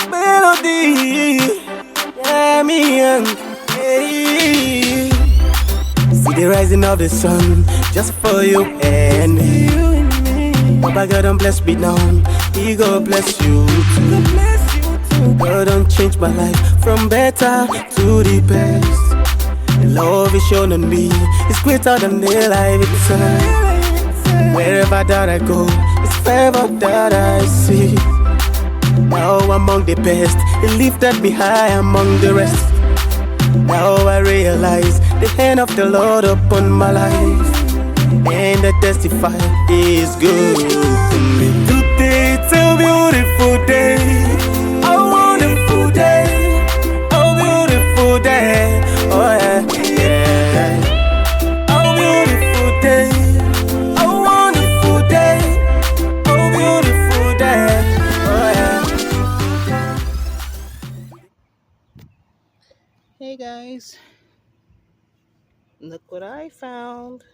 melody. Yeah, me young. Hey. See the rising of the sun just for you and me. Papa God don't bless me now. He go bless you too. God don't change my life from better to the best. The love is shown on me. It's greater than the life itself. Wherever that I go, it's favor that I see. Now among the best, He lifted me high among the rest. Now I realize the hand of the Lord upon my life, and I testify He is good to me. Today's a beautiful day, a wonderful day, a beautiful day. Oh yeah, yeah. A beautiful day, a wonderful day, a beautiful day. Oh yeah. Hey guys, look what I found.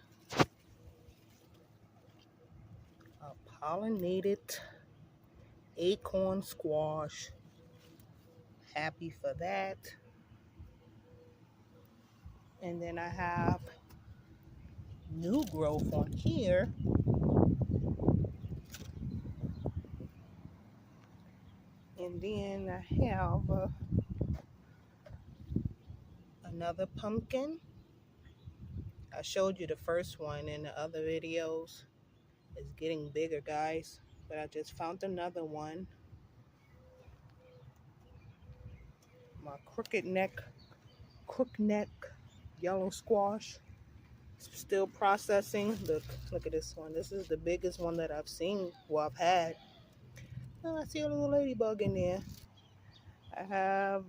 A pollinated acorn squash. Happy for that. And then I have new growth on here. And then I have another pumpkin. I showed you the first one in the other videos. It's getting bigger, guys. But I just found another one. My crooked neck yellow squash. Still processing. Look at this one. This is the biggest one that I've seen. Well, I've had. Oh, I see a little ladybug in there. I have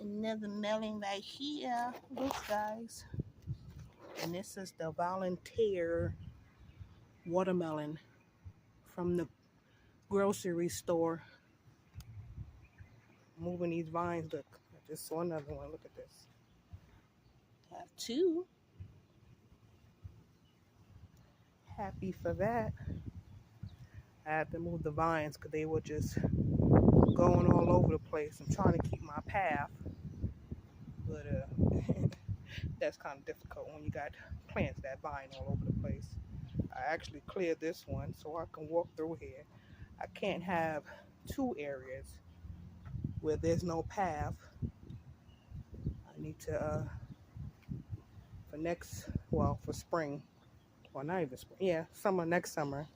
another melon right here. Look, guys. And this is the volunteer watermelon from the grocery store. Moving these vines. Look, I just saw another one. Look at this. I have two. Happy for that. I had to move the vines because they were just going all over the place. I'm trying to keep my path, but that's kind of difficult when you got plants that vine all over the place. I actually cleared this one so I can walk through here. I can't have two areas where there's no path. I need to for spring, well, not even spring, yeah, next summer,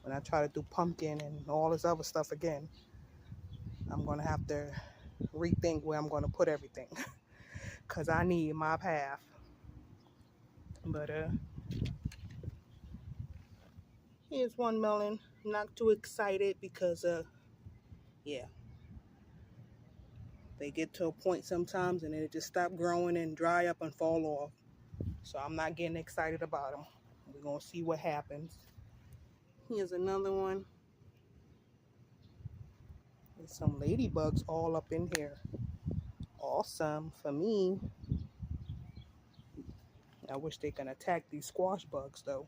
when I try to do pumpkin and all this other stuff again, I'm gonna have to rethink where I'm gonna put everything because I need my path. But here's one melon. Not too excited because yeah, they get to a point sometimes and they just stop growing and dry up and fall off. So I'm not getting excited about them. We're gonna see what happens. Here's another one. There's some ladybugs all up in here. Awesome for me. I wish they can attack these squash bugs though.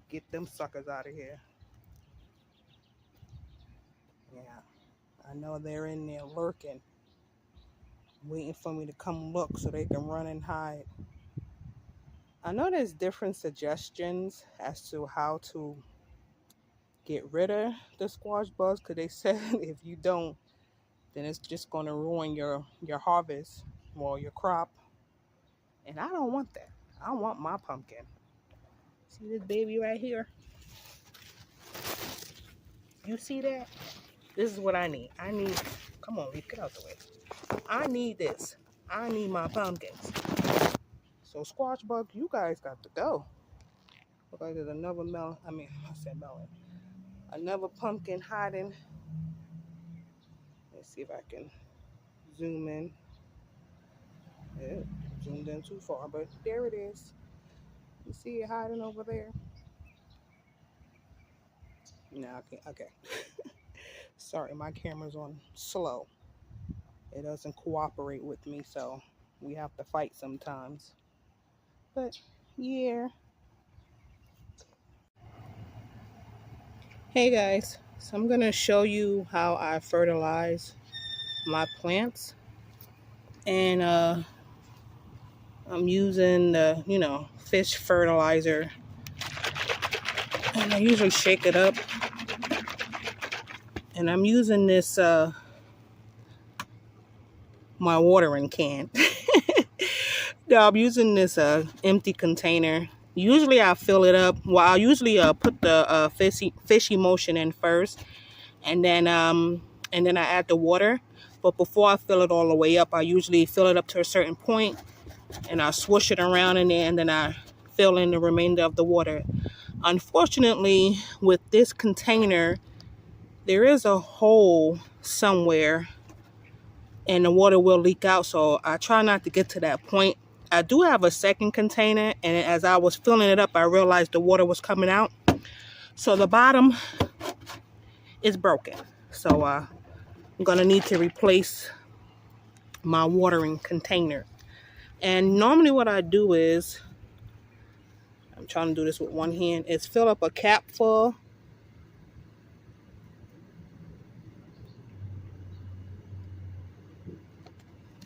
Get them suckers out of here. Yeah, I know they're in there lurking, waiting for me to come look so they can run and hide. I know there's different suggestions as to how to get rid of the squash bugs because they said if you don't, then it's just going to ruin your harvest, well, your crop. And I don't want that. I want my pumpkin. See this baby right here? You see that? This is what I need. Come on, Leaf, get out the way. I need this. I need my pumpkins. So squash bug, you guys got to go. Look like there's another melon. I said melon. Another pumpkin hiding. Let's see if I can zoom in. Yeah, zoomed in too far, but there it is. You see it hiding over there? No, I can't. Okay. Sorry, my camera's on slow. It doesn't cooperate with me, so we have to fight sometimes. But yeah. Hey guys, So I'm gonna show you how I fertilize my plants, and I'm using the fish fertilizer, and I usually shake it up, and I'm using this my watering can. No, I'm using this empty container. Usually I fill it up. Well, I usually put the fish emulsion in first, and then I add the water. But before I fill it all the way up, I usually fill it up to a certain point, and I swoosh it around in there, and then I fill in the remainder of the water. Unfortunately, with this container, there is a hole somewhere and the water will leak out, so I try not to get to that point. I do have a second container, and as I was filling it up, I realized the water was coming out. So the bottom is broken. So I'm gonna need to replace my watering container. And normally what I do is, I'm trying to do this with one hand, is fill up a cap full.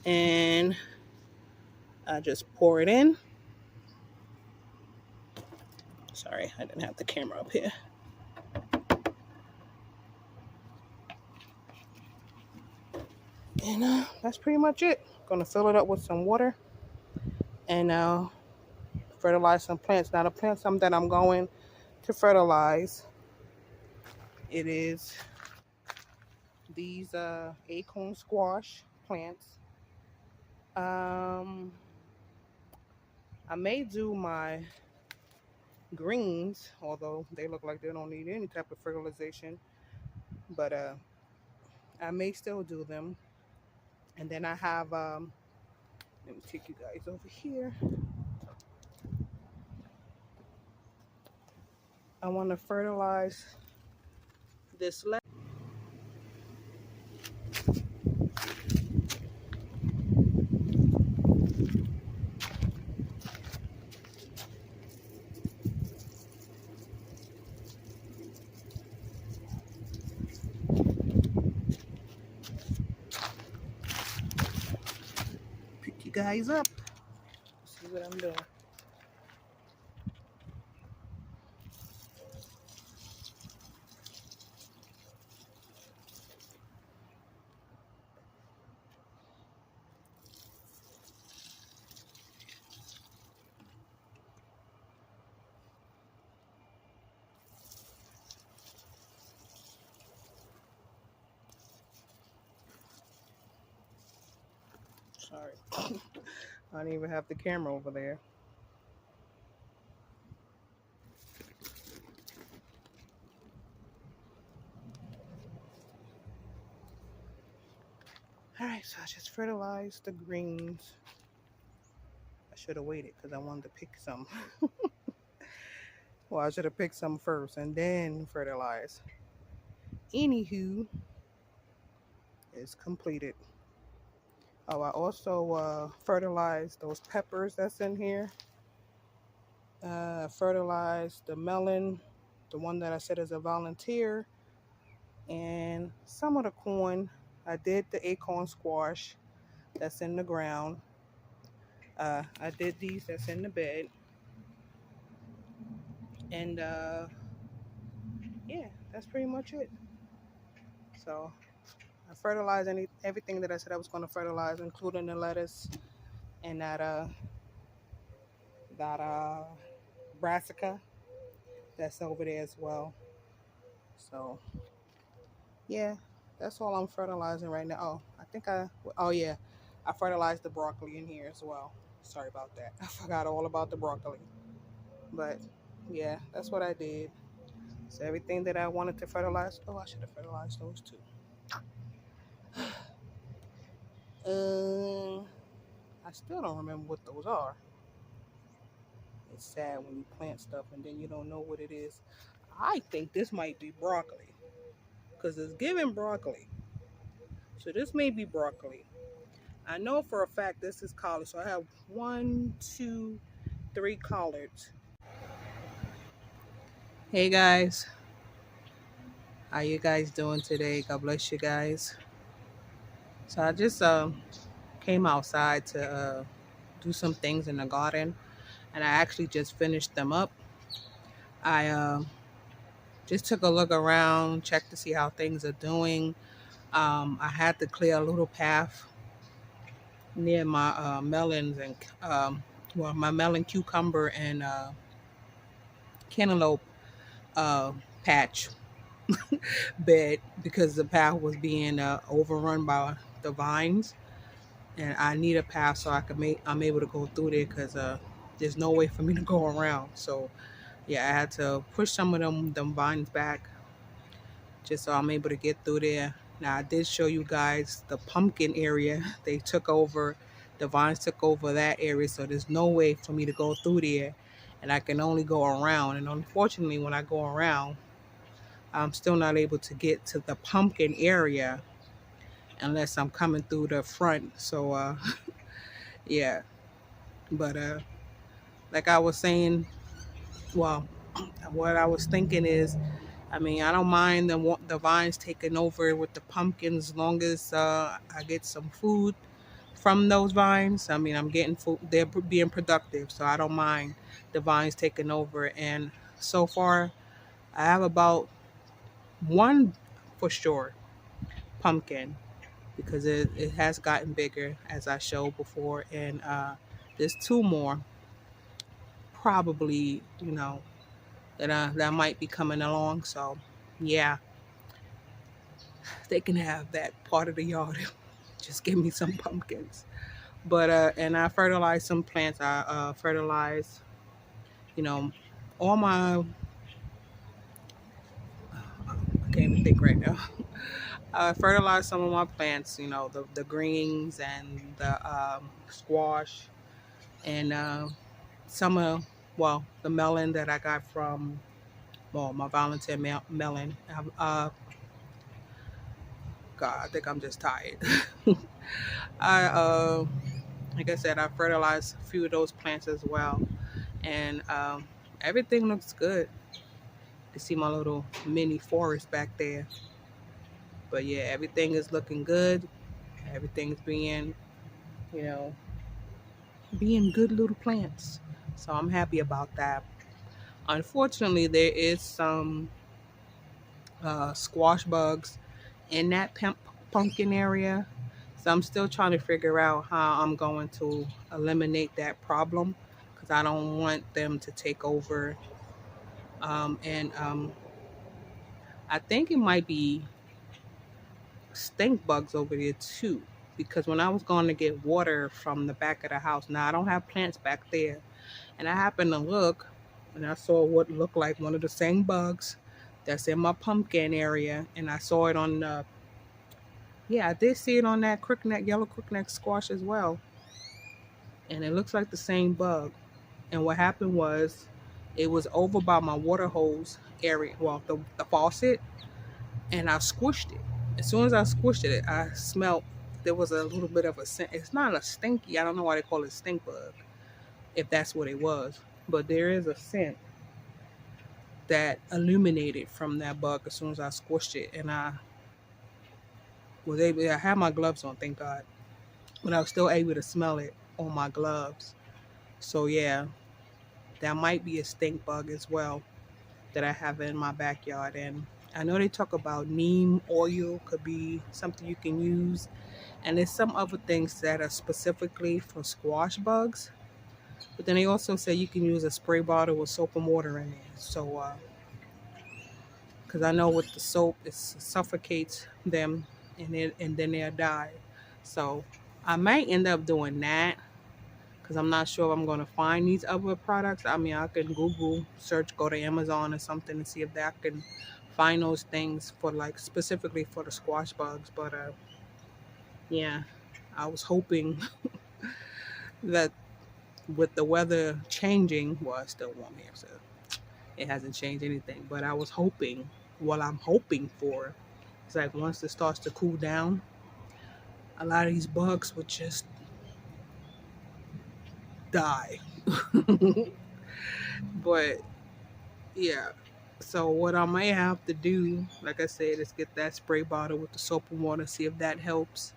And I just pour it in. Sorry, I didn't have the camera up here. And that's pretty much it. Gonna fill it up with some water and fertilize some plants. Now the plants that I'm going to fertilize, it is these acorn squash plants. I may do my greens, although they look like they don't need any type of fertilization, but I may still do them. And then I have let me take you guys over here. I want to fertilize this lettuce. Pick you guys up. See what I'm doing. Sorry. I don't even have the camera over there. Alright, so I just fertilized the greens. I should have waited because I wanted to pick some. Well, I should have picked some first and then fertilize. Anywho, it's completed. Oh, I also fertilized those peppers that's in here. Fertilized the melon, the one that I said is a volunteer, and some of the corn. I did the acorn squash that's in the ground. I did these that's in the bed. And yeah, that's pretty much it. So I fertilized everything that I said I was going to fertilize, including the lettuce and that brassica that's over there as well. So yeah, that's all I'm fertilizing right now. Oh yeah, I fertilized the broccoli in here as well. Sorry about that. I forgot all about the broccoli. But yeah, that's what I did. So everything that I wanted to fertilize, oh, I should have fertilized those too. I still don't remember what those are. It's sad when you plant stuff and then you don't know what it is. I think this might be broccoli because it's giving broccoli. So this may be broccoli. I know for a fact this is collard. So I have 1, 2, 3 collards. Hey guys, How you guys doing today? God bless you guys. So I just came outside to do some things in the garden, and I actually just finished them up. I just took a look around, checked to see how things are doing. I had to clear a little path near my melons and my melon, cucumber, and cantaloupe uh, patch bed because the path was being overrun by the vines, and I need a path so I'm able to go through there because there's no way for me to go around. So yeah, I had to push some of them vines back just so I'm able to get through there. Now I did show you guys the pumpkin area. They took over, the vines took over that area, so there's no way for me to go through there, and I can only go around. And unfortunately, when I go around, I'm still not able to get to the pumpkin area unless I'm coming through the front. So yeah, but like I was saying, well, what I was thinking is, I mean, I don't mind the vines taking over with the pumpkins as long as I get some food from those vines. I mean, I'm getting food; they're being productive, so I don't mind the vines taking over. And so far, I have about one for sure pumpkin because it has gotten bigger as I showed before, and there's two more probably, that might be coming along. So yeah, they can have that part of the yard. Just give me some pumpkins. But and I fertilize some plants. I fertilize, you know, all my. I can't even think right now. I fertilize some of my plants. The greens and the squash and some of the melon that I got from my volunteer melon. God, I think I'm just tired. I like I said, I fertilized a few of those plants as well, and everything looks good. To see my little mini forest back there, but yeah, everything is looking good. Everything's you know, being good little plants. So I'm happy about that. Unfortunately, there is some squash bugs in that pumpkin area. So I'm still trying to figure out how I'm going to eliminate that problem because I don't want them to take over. And I think it might be stink bugs over there too. Because when I was going to get water from the back of the house, now I don't have plants back there, and I happened to look and I saw what looked like one of the same bugs that's in my pumpkin area, and I saw it on yeah, I did see it on that crookneck, yellow crookneck squash as well. And it looks like the same bug. And what happened was it was over by my water hose area, well, the faucet, and I squished it. As soon as I squished it, I smelled there was a little bit of a scent. It's not a stinky, I don't know why they call it stink bug, if that's what it was. But there is a scent that illuminated from that bug as soon as I squished it. And I had my gloves on, thank God. But I was still able to smell it on my gloves. So yeah, that might be a stink bug as well that I have in my backyard. And I know they talk about neem oil could be something you can use. And there's some other things that are specifically for squash bugs. But then they also say you can use a spray bottle with soap and water in there. So, because I know with the soap, it suffocates them and then they'll die. So I might end up doing that because I'm not sure if I'm going to find these other products. I mean, I can Google search, go to Amazon or something and see if I can find those things for like specifically for the squash bugs. But yeah, I was hoping that with the weather changing, well, it's still warm here, so it hasn't changed anything. But I was hoping, what I'm hoping for is like once it starts to cool down, a lot of these bugs would just die. But yeah, So what I may have to do, like I said, is get that spray bottle with the soap and water, see if that helps.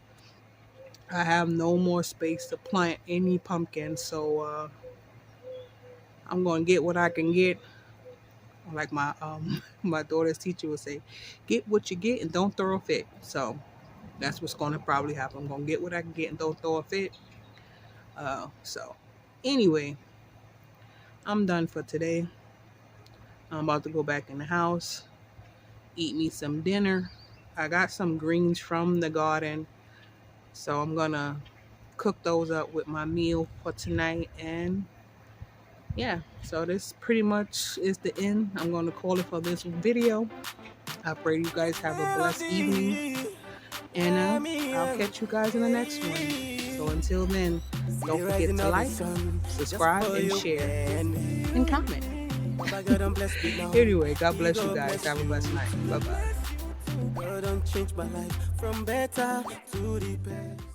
I have no more space to plant any pumpkins, so I'm gonna get what I can get. Like my my daughter's teacher would say, get what you get and don't throw a fit. So that's what's gonna probably happen. I'm gonna get what I can get and don't throw a fit. So anyway, I'm done for today. I'm about to go back in the house, eat me some dinner. I got some greens from the garden, so I'm gonna cook those up with my meal for tonight. And yeah, so this pretty much is the end. I'm gonna call it for this video. I pray you guys have a blessed evening, and I'll catch you guys in the next one. So until then, don't forget to like, subscribe, and share, and comment. Anyway, God bless you guys. Have a blessed night. Bye-bye. God don't change my life from better to the best.